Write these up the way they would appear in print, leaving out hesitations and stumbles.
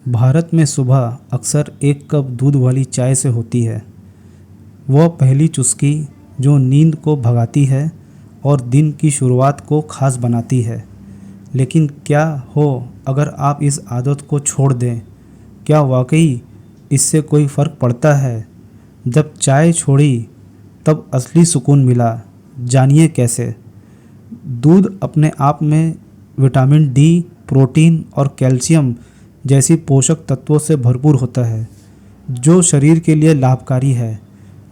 भारत में सुबह अक्सर एक कप दूध वाली चाय से होती है। वह पहली चुस्की जो नींद को भगाती है और दिन की शुरुआत को खास बनाती है। लेकिन क्या हो अगर आप इस आदत को छोड़ दें? क्या वाकई इससे कोई फ़र्क पड़ता है? जब चाय छोड़ी तब असली सुकून मिला, जानिए कैसे। दूध अपने आप में विटामिन डी, प्रोटीन और कैल्शियम जैसी पोषक तत्वों से भरपूर होता है, जो शरीर के लिए लाभकारी है।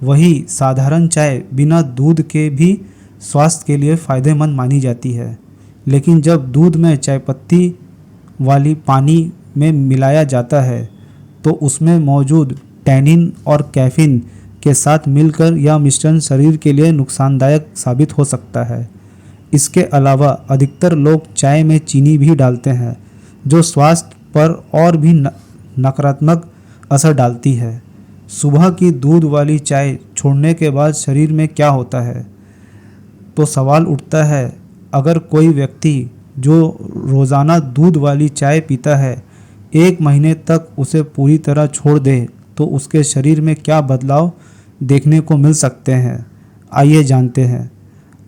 वही साधारण चाय बिना दूध के भी स्वास्थ्य के लिए फ़ायदेमंद मानी जाती है। लेकिन जब दूध में चायपत्ती वाली पानी में मिलाया जाता है तो उसमें मौजूद टैनिन और कैफीन के साथ मिलकर यह मिश्रण शरीर के लिए नुकसानदायक साबित हो सकता है। इसके अलावा अधिकतर लोग चाय में चीनी भी डालते हैं, जो स्वास्थ्य पर और भी नकारात्मक असर डालती है। सुबह की दूध वाली चाय छोड़ने के बाद शरीर में क्या होता है? तो सवाल उठता है, अगर कोई व्यक्ति जो रोज़ाना दूध वाली चाय पीता है 1 महीने तक उसे पूरी तरह छोड़ दे तो उसके शरीर में क्या बदलाव देखने को मिल सकते हैं, आइए जानते हैं।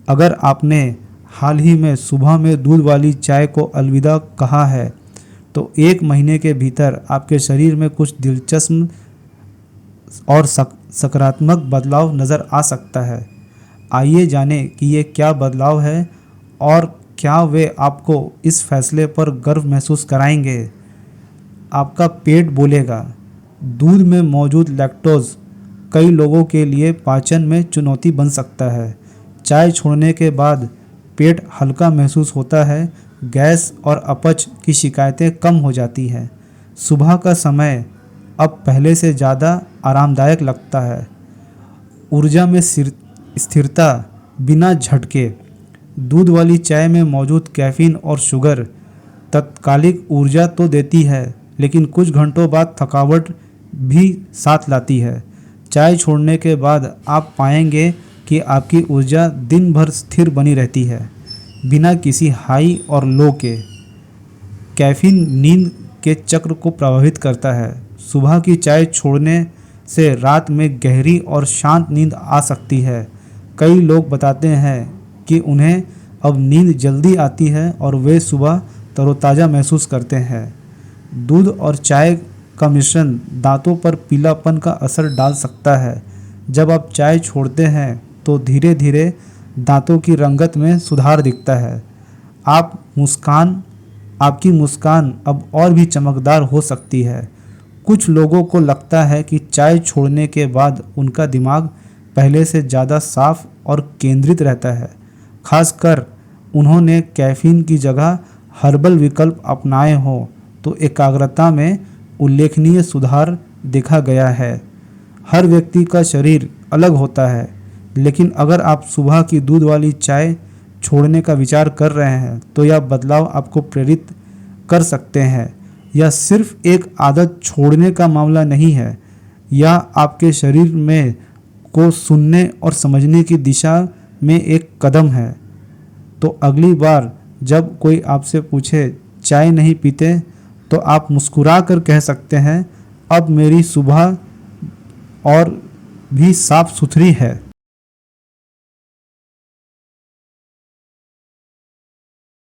अगर आपने हाल ही में सुबह में दूध वाली चाय को अलविदा कहा है तो 1 महीने के भीतर आपके शरीर में कुछ दिलचस्प और सकारात्मक बदलाव नज़र आ सकता है। आइए जानें कि ये क्या बदलाव है और क्या वे आपको इस फैसले पर गर्व महसूस कराएंगे। आपका पेट बोलेगा। दूध में मौजूद लैक्टोज कई लोगों के लिए पाचन में चुनौती बन सकता है। चाय छोड़ने के बाद पेट हल्का महसूस होता है, गैस और अपच की शिकायतें कम हो जाती हैं। सुबह का समय अब पहले से ज़्यादा आरामदायक लगता है। ऊर्जा में स्थिरता बिना झटके। दूध वाली चाय में मौजूद कैफीन और शुगर तत्कालिक ऊर्जा तो देती है, लेकिन कुछ घंटों बाद थकावट भी साथ लाती है। चाय छोड़ने के बाद आप पाएंगे कि आपकी ऊर्जा दिन भर स्थिर बनी रहती है, बिना किसी हाई और लो के। कैफीन नींद के चक्र को प्रभावित करता है। सुबह की चाय छोड़ने से रात में गहरी और शांत नींद आ सकती है। कई लोग बताते हैं कि उन्हें अब नींद जल्दी आती है और वे सुबह तरोताज़ा महसूस करते हैं। दूध और चाय का मिश्रण दांतों पर पीलापन का असर डाल सकता है। जब आप चाय छोड़ते हैं तो धीरे धीरे दांतों की रंगत में सुधार दिखता है। आपकी मुस्कान अब और भी चमकदार हो सकती है। कुछ लोगों को लगता है कि चाय छोड़ने के बाद उनका दिमाग पहले से ज़्यादा साफ और केंद्रित रहता है, खासकर उन्होंने कैफीन की जगह हर्बल विकल्प अपनाए हों तो एकाग्रता में उल्लेखनीय सुधार देखा गया है। हर व्यक्ति का शरीर अलग होता है, लेकिन अगर आप सुबह की दूध वाली चाय छोड़ने का विचार कर रहे हैं तो यह बदलाव आपको प्रेरित कर सकते हैं। यह सिर्फ एक आदत छोड़ने का मामला नहीं है, यह आपके शरीर में को सुनने और समझने की दिशा में एक कदम है। तो अगली बार जब कोई आपसे पूछे चाय नहीं पीते, तो आप मुस्कुरा कर कह सकते हैं, अब मेरी सुबह और भी साफ सुथरी है।